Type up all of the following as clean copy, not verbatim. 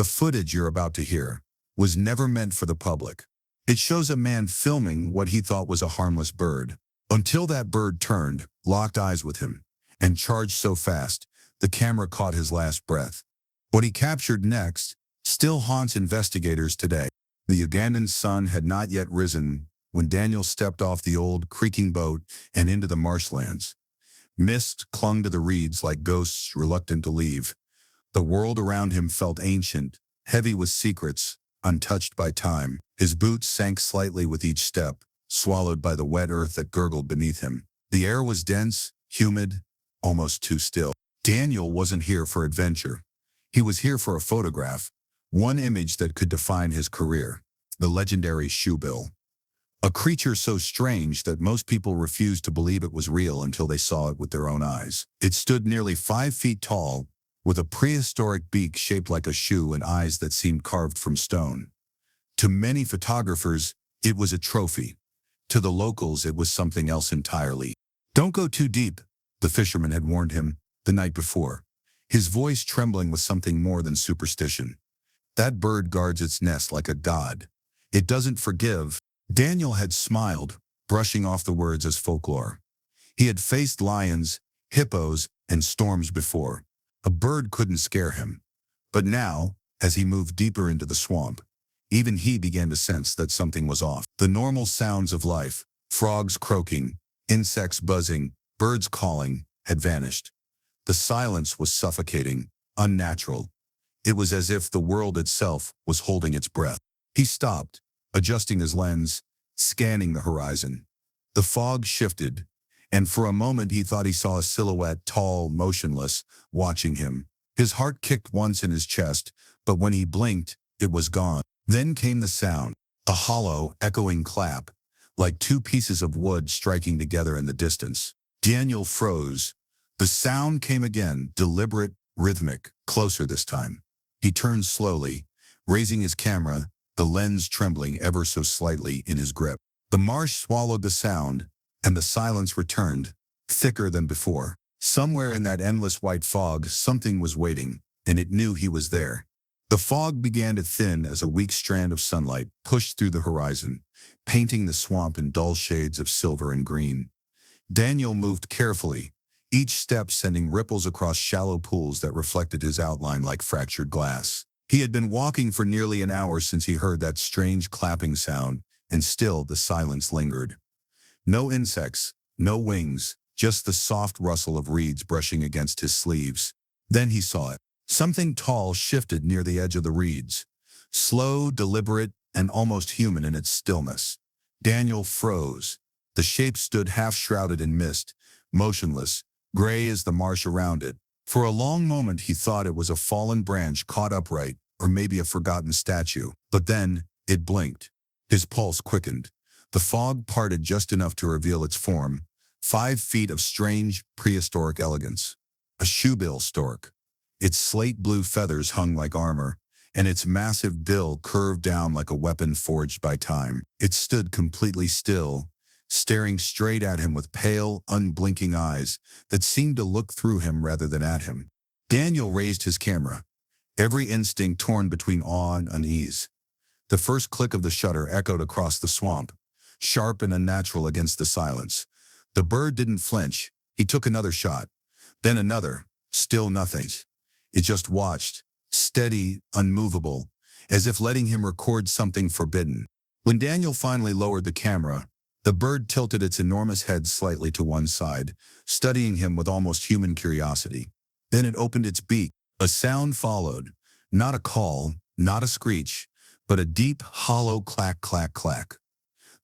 The footage you're about to hear was never meant for the public. It shows a man filming what he thought was a harmless bird, until that bird turned, locked eyes with him, and charged so fast, the camera caught his last breath. What he captured next still haunts investigators today. The Ugandan sun had not yet risen when Daniel stepped off the old, creaking boat and into the marshlands. Mist clung to the reeds like ghosts reluctant to leave. The world around him felt ancient, heavy with secrets, untouched by time. His boots sank slightly with each step, swallowed by the wet earth that gurgled beneath him. The air was dense, humid, almost too still. Daniel wasn't here for adventure. He was here for a photograph, one image that could define his career, the legendary Shoebill. A creature so strange that most people refused to believe it was real until they saw it with their own eyes. It stood nearly 5 feet tall, with a prehistoric beak shaped like a shoe and eyes that seemed carved from stone. To many photographers, it was a trophy. To the locals, it was something else entirely. "Don't go too deep," the fisherman had warned him the night before, his voice trembling with something more than superstition. "That bird guards its nest like a god. It doesn't forgive." Daniel had smiled, brushing off the words as folklore. He had faced lions, hippos, and storms before. A bird couldn't scare him. But now, as he moved deeper into the swamp, even he began to sense that something was off. The normal sounds of life, frogs croaking, insects buzzing, birds calling, had vanished. The silence was suffocating, unnatural. It was as if the world itself was holding its breath. He stopped, adjusting his lens, scanning the horizon. The fog shifted, and for a moment he thought he saw a silhouette, tall, motionless, watching him. His heart kicked once in his chest, but when he blinked, it was gone. Then came the sound, a hollow, echoing clap, like two pieces of wood striking together in the distance. Daniel froze. The sound came again, deliberate, rhythmic, closer this time. He turned slowly, raising his camera, the lens trembling ever so slightly in his grip. The marsh swallowed the sound, and the silence returned, thicker than before. Somewhere in that endless white fog, something was waiting, and it knew he was there. The fog began to thin as a weak strand of sunlight pushed through the horizon, painting the swamp in dull shades of silver and green. Daniel moved carefully, each step sending ripples across shallow pools that reflected his outline like fractured glass. He had been walking for nearly an hour since he heard that strange clapping sound, and still the silence lingered. No insects, no wings, just the soft rustle of reeds brushing against his sleeves. Then he saw it. Something tall shifted near the edge of the reeds, slow, deliberate, and almost human in its stillness. Daniel froze. The shape stood half-shrouded in mist, motionless, gray as the marsh around it. For a long moment he thought it was a fallen branch caught upright, or maybe a forgotten statue. But then, it blinked. His pulse quickened. The fog parted just enough to reveal its form, 5 feet of strange, prehistoric elegance. A Shoebill Stork. Its slate blue feathers hung like armor, and its massive bill curved down like a weapon forged by time. It stood completely still, staring straight at him with pale, unblinking eyes that seemed to look through him rather than at him. Daniel raised his camera, every instinct torn between awe and unease. The first click of the shutter echoed across the swamp, sharp and unnatural against the silence. The bird didn't flinch. He took another shot, then another, still nothing. It just watched, steady, unmovable, as if letting him record something forbidden. When Daniel finally lowered the camera, the bird tilted its enormous head slightly to one side, studying him with almost human curiosity. Then it opened its beak. A sound followed, not a call, not a screech, but a deep, hollow clack, clack, clack.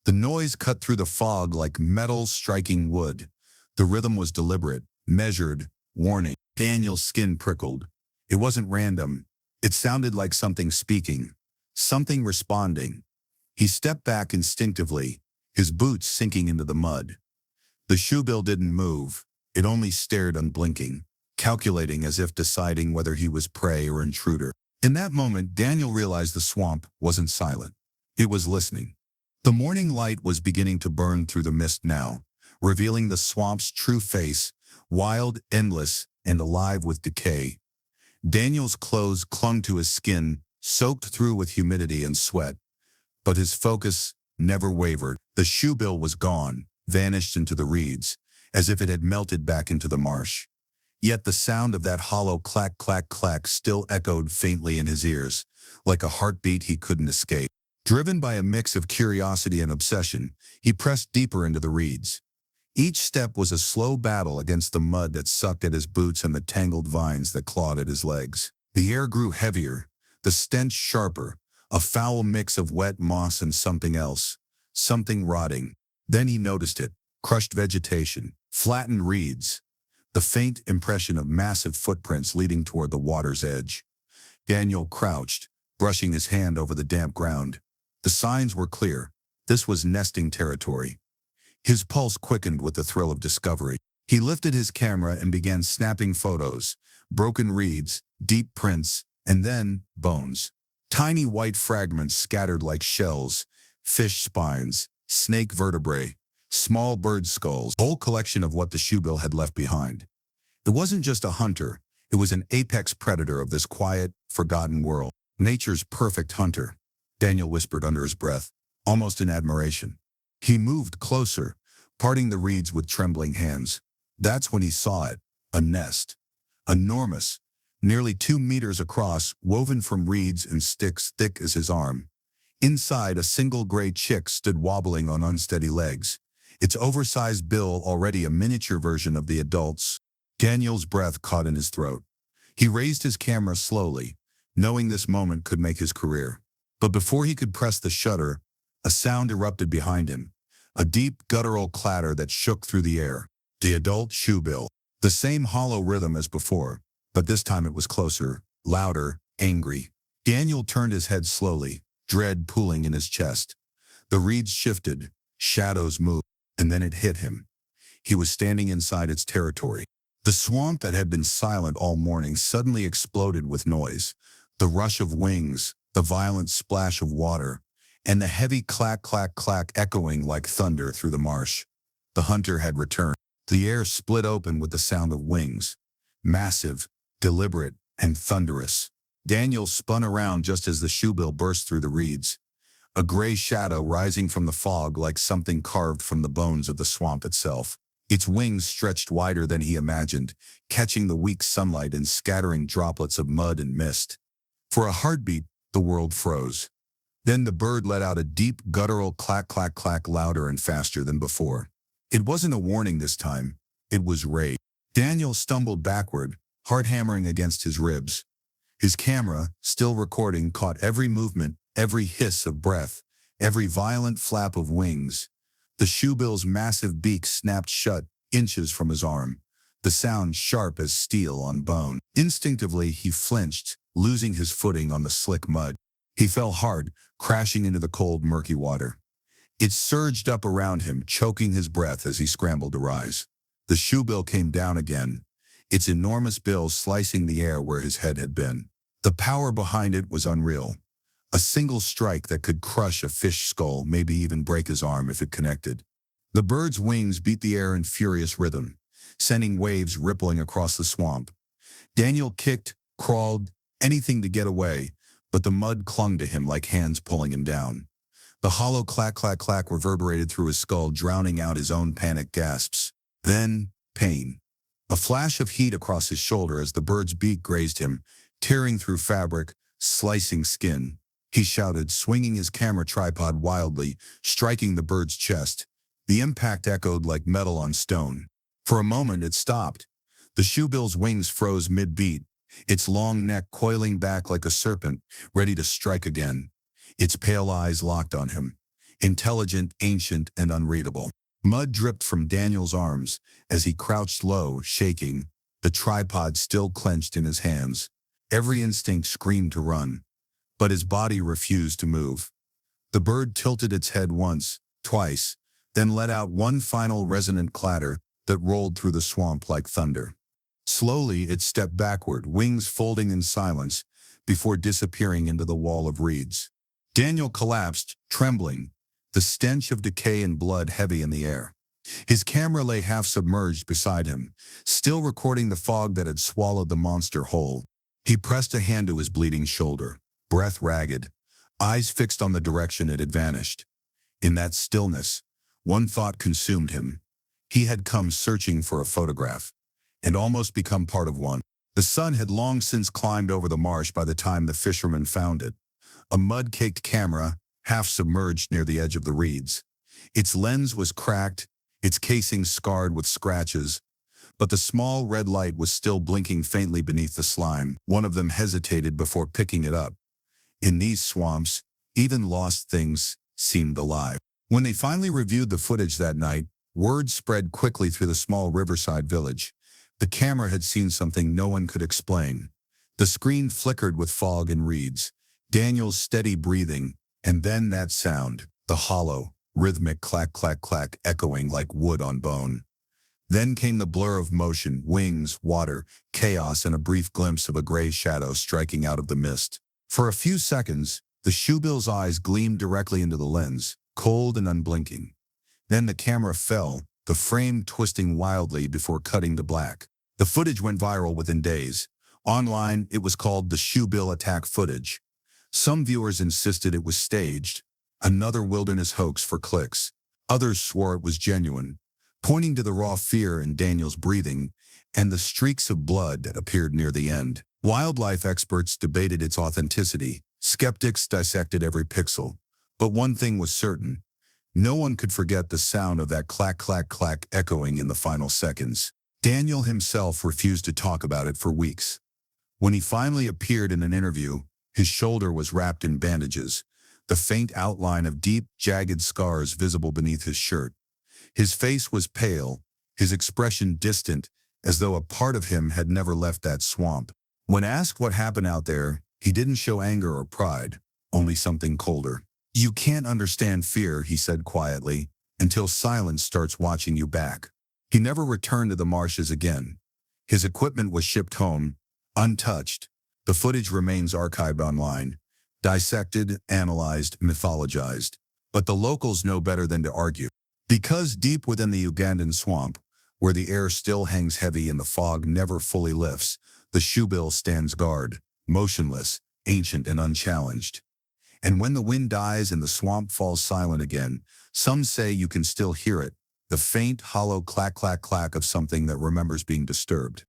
The noise cut through the fog like metal striking wood. The rhythm was deliberate, measured, warning. Daniel's skin prickled. It wasn't random. It sounded like something speaking, something responding. He stepped back instinctively, his boots sinking into the mud. The shoebill didn't move. It only stared unblinking, calculating as if deciding whether he was prey or intruder. In that moment, Daniel realized the swamp wasn't silent. It was listening. The morning light was beginning to burn through the mist now, revealing the swamp's true face, wild, endless, and alive with decay. Daniel's clothes clung to his skin, soaked through with humidity and sweat, but his focus never wavered. The shoebill was gone, vanished into the reeds, as if it had melted back into the marsh. Yet the sound of that hollow clack, clack, clack still echoed faintly in his ears, like a heartbeat he couldn't escape. Driven by a mix of curiosity and obsession, he pressed deeper into the reeds. Each step was a slow battle against the mud that sucked at his boots and the tangled vines that clawed at his legs. The air grew heavier, the stench sharper, a foul mix of wet moss and something else, something rotting. Then he noticed it: crushed vegetation, flattened reeds, the faint impression of massive footprints leading toward the water's edge. Daniel crouched, brushing his hand over the damp ground. The signs were clear. This was nesting territory. His pulse quickened with the thrill of discovery. He lifted his camera and began snapping photos: broken reeds, deep prints, and then bones. Tiny white fragments scattered like shells, fish spines, snake vertebrae, small bird skulls, a whole collection of what the shoebill had left behind. It wasn't just a hunter, it was an apex predator of this quiet, forgotten world. Nature's perfect hunter, Daniel whispered under his breath, almost in admiration. He moved closer, parting the reeds with trembling hands. That's when he saw it: a nest. Enormous, nearly 2 meters across, woven from reeds and sticks thick as his arm. Inside, a single gray chick stood wobbling on unsteady legs, its oversized bill already a miniature version of the adult's. Daniel's breath caught in his throat. He raised his camera slowly, knowing this moment could make his career. But before he could press the shutter, a sound erupted behind him, a deep guttural clatter that shook through the air. The adult shoebill. The same hollow rhythm as before, but this time it was closer, louder, angry. Daniel turned his head slowly, dread pooling in his chest. The reeds shifted, shadows moved, and then it hit him. He was standing inside its territory. The swamp that had been silent all morning suddenly exploded with noise. The rush of wings, the violent splash of water, and the heavy clack, clack, clack echoing like thunder through the marsh. The hunter had returned. The air split open with the sound of wings. Massive, deliberate, and thunderous. Daniel spun around just as the shoebill burst through the reeds, a gray shadow rising from the fog like something carved from the bones of the swamp itself. Its wings stretched wider than he imagined, catching the weak sunlight and scattering droplets of mud and mist. For a heartbeat, the world froze. Then the bird let out a deep, guttural clack, clack, clack, louder and faster than before. It wasn't a warning this time. It was rage. Daniel stumbled backward, heart hammering against his ribs. His camera, still recording, caught every movement, every hiss of breath, every violent flap of wings. The shoebill's massive beak snapped shut, inches from his arm, the sound sharp as steel on bone. Instinctively, he flinched, losing his footing on the slick mud. He fell hard, crashing into the cold, murky water. It surged up around him, choking his breath as he scrambled to rise. The shoebill came down again, its enormous bill slicing the air where his head had been. The power behind it was unreal. A single strike that could crush a fish skull, maybe even break his arm if it connected. The bird's wings beat the air in furious rhythm, sending waves rippling across the swamp. Daniel kicked, crawled, anything to get away, but the mud clung to him like hands pulling him down. The hollow clack, clack, clack reverberated through his skull, drowning out his own panicked gasps. Then, pain. A flash of heat across his shoulder as the bird's beak grazed him, tearing through fabric, slicing skin. He shouted, swinging his camera tripod wildly, striking the bird's chest. The impact echoed like metal on stone. For a moment it stopped. The shoebill's wings froze mid-beat, its long neck coiling back like a serpent, ready to strike again. Its pale eyes locked on him, intelligent, ancient, and unreadable. Mud dripped from Daniel's arms as he crouched low, shaking, the tripod still clenched in his hands. Every instinct screamed to run, but his body refused to move. The bird tilted its head once, twice, then let out one final resonant clatter that rolled through the swamp like thunder. Slowly it stepped backward, wings folding in silence, before disappearing into the wall of reeds. Daniel collapsed, trembling, the stench of decay and blood heavy in the air. His camera lay half submerged beside him, still recording the fog that had swallowed the monster whole. He pressed a hand to his bleeding shoulder. breath ragged, eyes fixed on the direction it had vanished. In that stillness, one thought consumed him. He had come searching for a photograph, and almost become part of one. The sun had long since climbed over the marsh by the time the fisherman found it. A mud-caked camera, half submerged near the edge of the reeds. Its lens was cracked, its casing scarred with scratches, but the small red light was still blinking faintly beneath the slime. One of them hesitated before picking it up. In these swamps, even lost things seemed alive. When they finally reviewed the footage that night, word spread quickly through the small riverside village. The camera had seen something no one could explain. The screen flickered with fog and reeds, Daniel's steady breathing, and then that sound, the hollow, rhythmic clack, clack, clack, echoing like wood on bone. Then came the blur of motion, wings, water, chaos, and a brief glimpse of a gray shadow striking out of the mist. For a few seconds, the shoebill's eyes gleamed directly into the lens, cold and unblinking. Then the camera fell, the frame twisting wildly before cutting to black. The footage went viral within days. Online, it was called the Shoebill attack footage. Some viewers insisted it was staged, another wilderness hoax for clicks. Others swore it was genuine, pointing to the raw fear in Daniel's breathing and the streaks of blood that appeared near the end. Wildlife experts debated its authenticity. Skeptics dissected every pixel. But one thing was certain. No one could forget the sound of that clack, clack, clack echoing in the final seconds. Daniel himself refused to talk about it for weeks. When he finally appeared in an interview, his shoulder was wrapped in bandages, the faint outline of deep, jagged scars visible beneath his shirt. His face was pale, his expression distant, as though a part of him had never left that swamp. When asked what happened out there, he didn't show anger or pride, only something colder. "You can't understand fear," he said quietly, "until silence starts watching you back." He never returned to the marshes again. His equipment was shipped home, untouched. The footage remains archived online, dissected, analyzed, mythologized. But the locals know better than to argue. Because deep within the Ugandan swamp, where the air still hangs heavy and the fog never fully lifts, the shoebill stands guard, motionless, ancient and unchallenged. And when the wind dies and the swamp falls silent again, some say you can still hear it, the faint, hollow clack, clack, clack of something that remembers being disturbed.